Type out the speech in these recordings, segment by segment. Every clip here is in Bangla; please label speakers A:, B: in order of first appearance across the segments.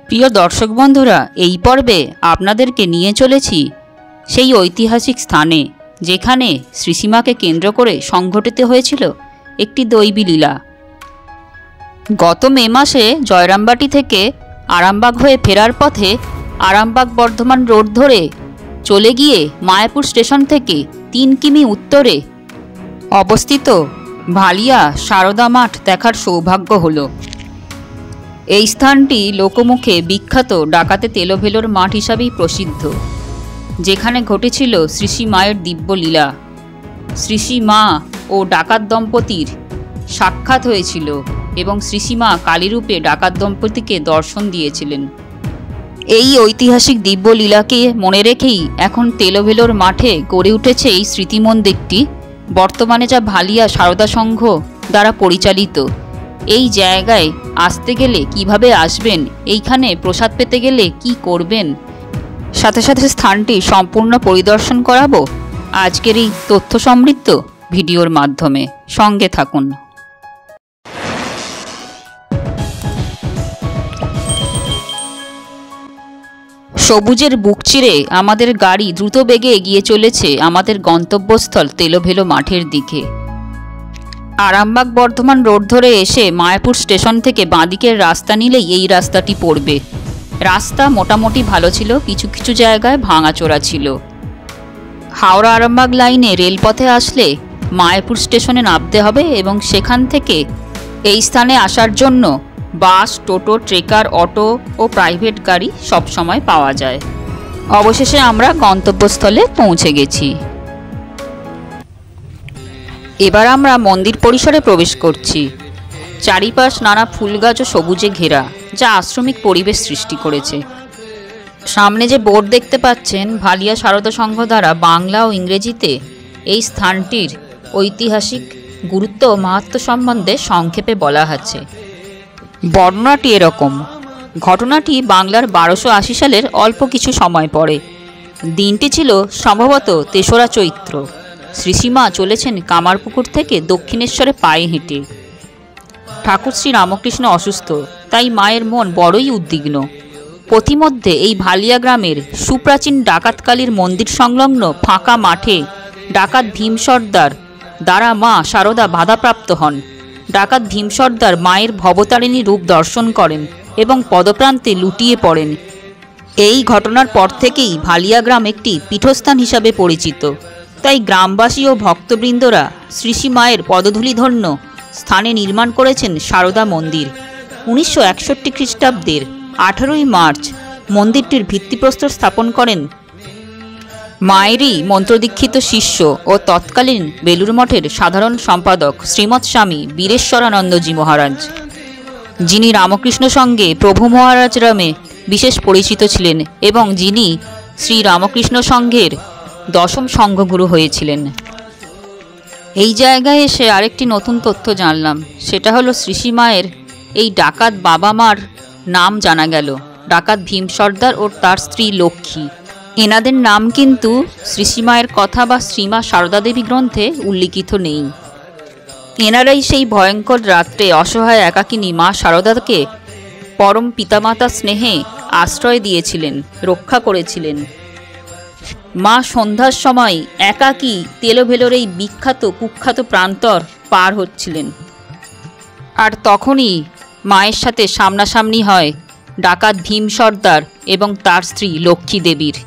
A: প্রিয় দর্শক বন্ধুরা, এই পর্বে আপনাদেরকে নিয়ে চলেছি সেই ঐতিহাসিক স্থানে যেখানে শ্রীসীমাকে কেন্দ্র করে সংঘটিত হয়েছিল একটি দৈবী লীলা। গত মে মাসে জয়রামবাটি থেকে আরামবাগ হয়ে ফেরার পথে আরামবাগ বর্ধমান রোড ধরে চলে গিয়ে মায়াপুর স্টেশন থেকে 3 কিমি উত্তরে অবস্থিত ভালিয়া সারদা মাঠ দেখার সৌভাগ্য হলো। এই স্থানটি লোকমুখে বিখ্যাত ডাকাতে তেলোভেলোর মাঠ হিসাবেই প্রসিদ্ধ, যেখানে ঘটেছিল শ্রীশ্রী মায়ের দিব্য লীলা। শ্রীশ্রী মা ও ডাকাত দম্পতির সাক্ষাৎ হয়েছিল এবং শ্রীশ্রী মা কালীরূপে ডাকাত দম্পতিকে দর্শন দিয়েছিলেন। এই ঐতিহাসিক দিব্য লীলাকে মনে রেখেই এখন তেলোভেলোর মাঠে গড়ে উঠেছে এই স্মৃতি মন্দিরটি, বর্তমানে যা ভালিয়া সারদা সংঘ দ্বারা পরিচালিত। এই জায়গায় আসতে গেলে কিভাবে আসবেন, এইখানে প্রসাদ পেতে গেলে কি করবেন, সাথে সাথে স্থানটি সম্পূর্ণ পরিদর্শন করাবো আজকের এই তথ্য সমৃদ্ধ ভিডিওর মাধ্যমে। সঙ্গে থাকুন। সবুজের বুক চিরে আমাদের গাড়ি দ্রুত বেগে এগিয়ে চলেছে আমাদের গন্তব্যস্থল তেলোভেলো মাঠের দিকে। আরামবাগ বর্ধমান রোড ধরে এসে মায়াপুর স্টেশন থেকে বাঁদিকের রাস্তা নিলেই এই রাস্তাটি পড়বে। রাস্তা মোটামুটি ভালো ছিল, কিছু কিছু জায়গায় ভাঙাচোরা ছিল। হাওড়া আরামবাগ লাইনে রেলপথে আসলে মায়াপুর স্টেশনে নামতে হবে এবং সেখান থেকে এই স্থানে আসার জন্য বাস, টোটো, ট্রেকার, অটো ও প্রাইভেট গাড়ি সবসময় পাওয়া যায়। অবশেষে আমরা গন্তব্যস্থলে পৌঁছে গেছি। এবার আমরা মন্দির পরিসরে প্রবেশ করছি। চারিপাশ নানা ফুল গাছ ও সবুজে ঘেরা, যা আশ্রমিক পরিবেশ সৃষ্টি করেছে। সামনে যে বোর্ড দেখতে পাচ্ছেন, ভালিয়া সারদা সংঘ দ্বারা বাংলা ও ইংরেজিতে এই স্থানটির ঐতিহাসিক গুরুত্ব ও মাহাত্ম্য সম্বন্ধে সংক্ষেপে বলা আছে। বর্ণনাটি এরকম: ঘটনাটি বাংলার 1280 সালের অল্প কিছু সময় পরে। দিনটি ছিল সম্ভবত 3রা চৈত্র। শ্রীসীমা চলেছেন কামারপুকুর থেকে দক্ষিণেশ্বরে পায়ে হেঁটে। ঠাকুর শ্রী রামকৃষ্ণ অসুস্থ, তাই মায়ের মন বড়ই উদ্বিগ্ন। পথিমধ্যে এই ভালিয়া গ্রামের সুপ্রাচীন ডাকাতকালীর মন্দির সংলগ্ন ফাঁকা মাঠে ডাকাত ভীম সর্দার দ্বারা মা সারদা বাধাপ্রাপ্ত হন। ডাকাত ভীম সর্দার মায়ের ভবতারিণী রূপ দর্শন করেন এবং পদপ্রান্তে লুটিয়ে পড়েন। এই ঘটনার পর থেকেই ভালিয়া গ্রাম একটি পীঠস্থান হিসাবে পরিচিত। তাই গ্রামবাসী ও ভক্তবৃন্দরা শ্রীশ্রী মায়ের পদধূলিধন্য স্থানে নির্মাণ করেছেন সারদা মন্দির। 1961 খ্রিস্টাব্দের 18ই মার্চ মন্দিরটির ভিত্তিপ্রস্তর স্থাপন করেন মায়েরই মন্ত্রদীক্ষিত শিষ্য ও তৎকালীন বেলুড় মঠের সাধারণ সম্পাদক শ্রীমৎ স্বামী বীরেশ্বরানন্দজি মহারাজ, যিনি রামকৃষ্ণ সঙ্গে প্রভু মহারাজ নামে বিশেষ পরিচিত ছিলেন এবং যিনি শ্রী রামকৃষ্ণ সংঘের 10ম সংঘগুরু হয়েছিলেন। এই জায়গায় এসে আরেকটি নতুন তথ্য জানলাম, সেটা হলো শ্রীশ্রী মায়ের এই ডাকাত বাবা মার নাম জানা গেল, ডাকাত ভীম সর্দার ও তার স্ত্রী লক্ষ্মী। এনাদের নাম কিন্তু শ্রীশ্রী মায়ের কথা বা শ্রীমা সারদা দেবী গ্রন্থে উল্লিখিত নেই। এনারাই সেই ভয়ঙ্কর রাত্রে অসহায় একাকিনী মা সারদাকে পরম পিতামাতা স্নেহে আশ্রয় দিয়েছিলেন, রক্ষা করেছিলেন। মা সন্ধ্যার সময় একাকী তেলোভেলোর এই বিখ্যাত কুখ্যাত প্রান্তর পার হচ্ছিলেন, আর তখনই মায়ের সাথে সামনাসামনি হয় ডাকাত ভীম সর্দার এবং তার স্ত্রী লক্ষ্মী দেবীর।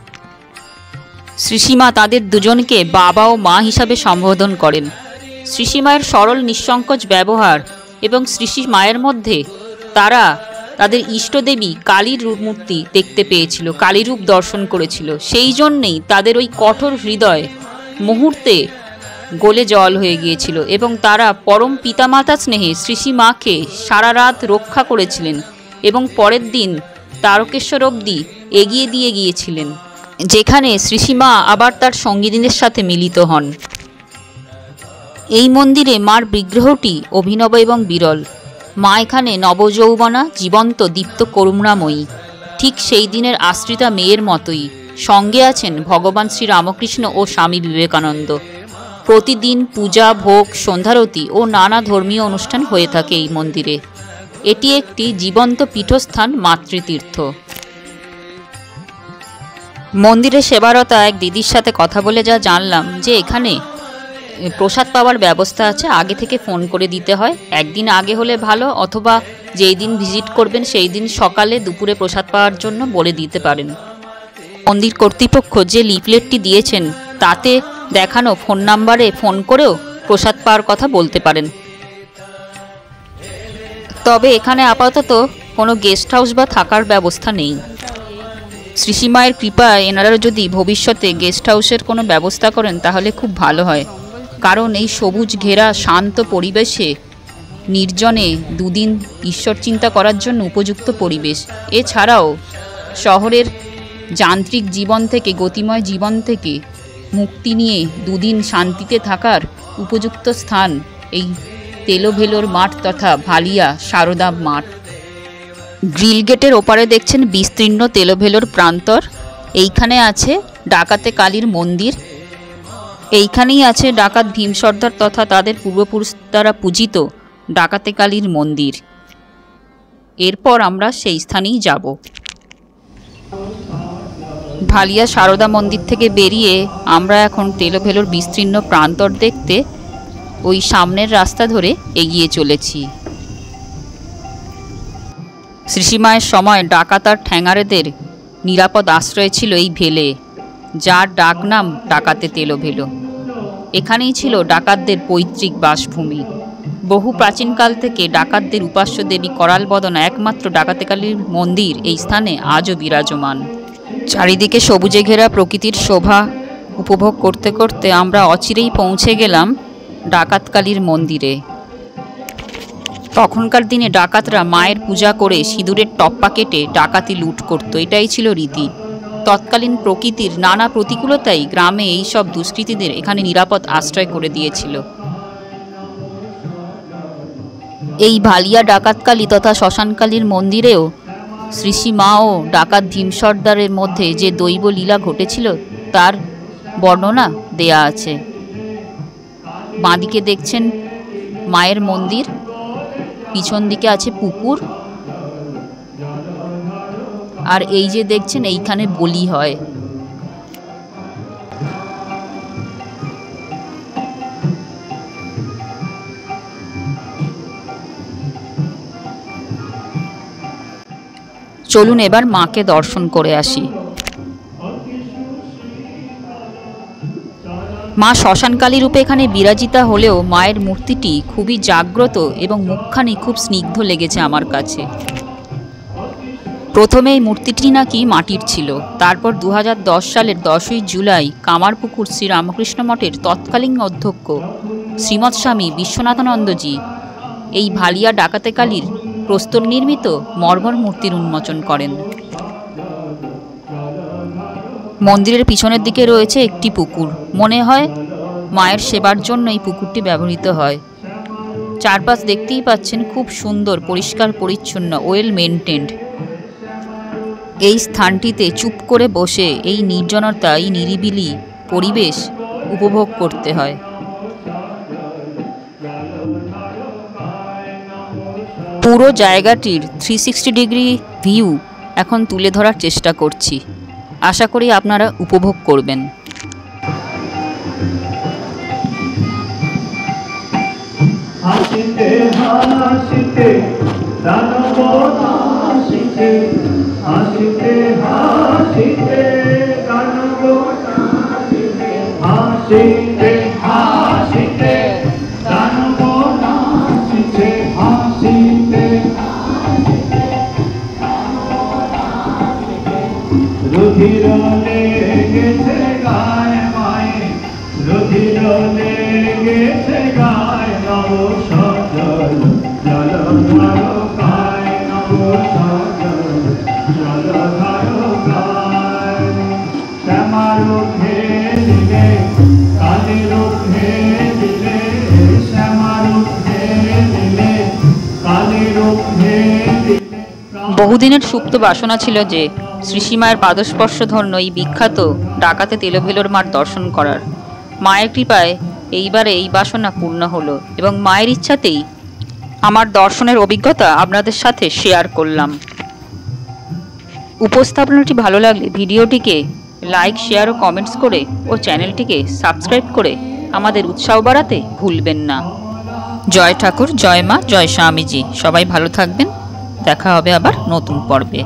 A: শ্রীসীমা তাদের দুজনকে বাবা ও মা হিসাবে সম্বোধন করেন। শ্রীশ্রী মায়ের সরল নিঃসংকোচ ব্যবহার এবং শ্রীশ্রী মায়ের মধ্যে তারা তাদের ইষ্টদেবী কালীর মূর্তি দেখতে পেয়েছিল, কালী রূপ দর্শন করেছিল। সেই জন্যেই তাদের ওই কঠোর হৃদয় মুহূর্তে গলে জল হয়ে গিয়েছিল এবং তারা পরম পিতামাতা স্নেহে শ্রীশ্রী মাকে সারা রাত রক্ষা করেছিলেন এবং পরের দিন তারকেশ্বর অবধি এগিয়ে দিয়ে গিয়েছিলেন, যেখানে শ্রীশ্রী মা আবার তার সঙ্গীদের সাথে মিলিত হন। এই মন্দিরে মার বিগ্রহটি অভিনব এবং বিরল। মা এখানে নবযৌবনা, জীবন্ত, দীপ্ত, করুণাময়ী, ঠিক সেই দিনের আশ্রিতা মেয়ের মতোই। সঙ্গে আছেন ভগবান শ্রী রামকৃষ্ণ ও স্বামী বিবেকানন্দ। প্রতিদিন পূজা, ভোগ, সন্ধ্যারতি ও নানা ধর্মীয় অনুষ্ঠান হয়ে থাকে এই মন্দিরে। এটি একটি জীবন্ত পীঠস্থান মাতৃতীর্থ। মন্দিরে সেবারতা এক দিদির সাথে কথা বলে যা জানলাম যে এখানে প্রসাদ পাওয়ার ব্যবস্থা আছে, আগে থেকে ফোন করে দিতে হয়। একদিন আগে হলে ভালো, অথবা যেই দিন ভিজিট করবেন সেই দিন সকালে দুপুরে প্রসাদ পাওয়ার জন্য বলে দিতে পারেন। মন্দির কর্তৃপক্ষ যে লিফলেটটি দিয়েছেন তাতে দেখানো ফোন নাম্বারে ফোন করেও প্রসাদ পাওয়ার কথা বলতে পারেন। তবে এখানে আপাতত কোনো গেস্ট হাউস বা থাকার ব্যবস্থা নেই। শ্রীসীমায়ের কৃপায় এনারা যদি ভবিষ্যতে গেস্ট হাউসের কোনো ব্যবস্থা করেন তাহলে খুব ভালো হয়, কারণ এই সবুজ ঘেরা শান্ত পরিবেশে নির্জনে দুদিন ঈশ্বর চিন্তা করার জন্য উপযুক্ত পরিবেশ। এছাড়াও শহরের যান্ত্রিক জীবন থেকে, গতিময় জীবন থেকে মুক্তি নিয়ে দুদিন শান্তিতে থাকার উপযুক্ত স্থান এই তেলোভেলোর মাঠ তথা ভালিয়া সারদা মাঠ। গ্রিল গেটের ওপারে দেখছেন বিস্তীর্ণ তেলোভেলোর প্রান্তর। এইখানে আছে ডাকাতে কালীর মন্দির। এইখানেই আছে ডাকাত ভীম সর্দার তথা তাদের পূর্বপুরুষ দ্বারা পূজিত ডাকাতে কালীর মন্দির। এরপর আমরা সেই স্থানেই যাব। ভালিয়া সারদা মন্দির থেকে বেরিয়ে আমরা এখন তেলোভেলোর বিস্তীর্ণ প্রান্তর দেখতে ওই সামনের রাস্তা ধরে এগিয়ে চলেছি। শ্রীসীমায়ের সময় ডাকাত আর ঠ্যাঙারেদের নিরাপদ আশ্রয় ছিল এই ভেলে, যার ডাকনাম ডাকাতে তেলোভেলো। এখানেই ছিল ডাকাতদের পৈতৃক বাসভূমি। বহু প্রাচীনকাল থেকে ডাকাতদের উপাস্য দেবী করাল বদনা একমাত্র ডাকাতে কালীর মন্দির এই স্থানে আজও বিরাজমান। চারিদিকে সবুজে ঘেরা প্রকৃতির শোভা উপভোগ করতে করতে আমরা অচিরেই পৌঁছে গেলাম ডাকাত কালীর মন্দিরে। তখনকার দিনে ডাকাতরা মায়ের পূজা করে সিঁদুরের টপ্পা কেটে ডাকাতি লুট করত, এটাই ছিল রীতি। তৎকালীন প্রকৃতির নানা প্রতিকূলতাই গ্রামে এই সব দুষ্কৃতীদের এখানে নিরাপদ আশ্রয় করে দিয়েছিল। এই ভালিয়া ডাকাতকালী তথা শ্মশানকালীর মন্দিরেও শ্রীসীমা ও ডাকাত ভীম সর্দারের মধ্যে যে দৈব লীলা ঘটেছিল তার বর্ণনা দেয়া আছে। বাঁদিকে দেখছেন মায়ের মন্দির, পিছন দিকে আছে পুকুর, আর এই যে দেখছেন এইখানে বলি হয়। চলুন এবার মাকে দর্শন করে আসি। মা শ্মশানকালী রূপে এখানে বিরাজিতা হলেও মায়ের মূর্তিটি খুবই জাগ্রত এবং মুখখানি খুব স্নিগ্ধ লেগেছে আমার কাছে। প্রথমে এই মূর্তিটি নাকি মাটির ছিল, তারপর 2010 সালের 10ই জুলাই কামারপুকুর শ্রীরামকৃষ্ণ মঠের তৎকালীন অধ্যক্ষ শ্রীমৎ স্বামী বিশ্বনাথানন্দজি এই ভালিয়া ডাকাতে কালীর প্রস্তর নির্মিত মর্মর মূর্তির উন্মোচন করেন। মন্দিরের পিছনের দিকে রয়েছে একটি পুকুর, মনে হয় মায়ের সেবার জন্য এই পুকুরটি ব্যবহৃত হয়। চারপাশ দেখতেই পাচ্ছেন খুব সুন্দর, পরিষ্কার পরিচ্ছন্ন, ওয়েল মেনটেন্ড। এই স্থানটিতে চুপ করে বসে এই নির্জনতা, এই নিরিবিলি পরিবেশ উপভোগ করতে হয়। পুরো জায়গাটির 360 ডিগ্রি ভিউ এখন তুলে ধরার চেষ্টা করছি, আশা করি আপনারা উপভোগ করবেন। হাসিতে হাসিতে দানব হাসিতে, হাসিতে হাসিতে দানব হাসিতে, হাসিতে হাসিতে দানব হাসিতে, হাসিতে রুধির লেগেছে গায়ে মায়ে, রুধির লেগেছে গায়ে, নব সজল জল ধারো গায়ে, নব সজল জল ধারো গায়ে। শ্যামার উঠে দিলে কালের উঠে দিলে, শ্যামার উঠে দিলে কালের উঠে দিলে। বহুদিনের সুপ্ত বাসনা ছিল যে শ্রীসীমায়ের পাদস্পর্শ ধন্য এই বিখ্যাত ডাকাতে তেলোভেলোর মাঠ দর্শন করার। মায়ের কৃপায় এইবারে এই বাসনা পূর্ণ হলো এবং মায়ের ইচ্ছাতেই আমার দর্শনের অভিজ্ঞতা আপনাদের সাথে শেয়ার করলাম। উপস্থাপনাটি ভালো লাগলে ভিডিওটিকে লাইক, শেয়ার ও কমেন্টস করে ও চ্যানেলটিকে সাবস্ক্রাইব করে আমাদের উৎসাহ বাড়াতে ভুলবেন না। জয় ঠাকুর, জয় মা, জয় স্বামীজি। সবাই ভালো থাকবেন। দেখা হবে আবার নতুন পর্বে।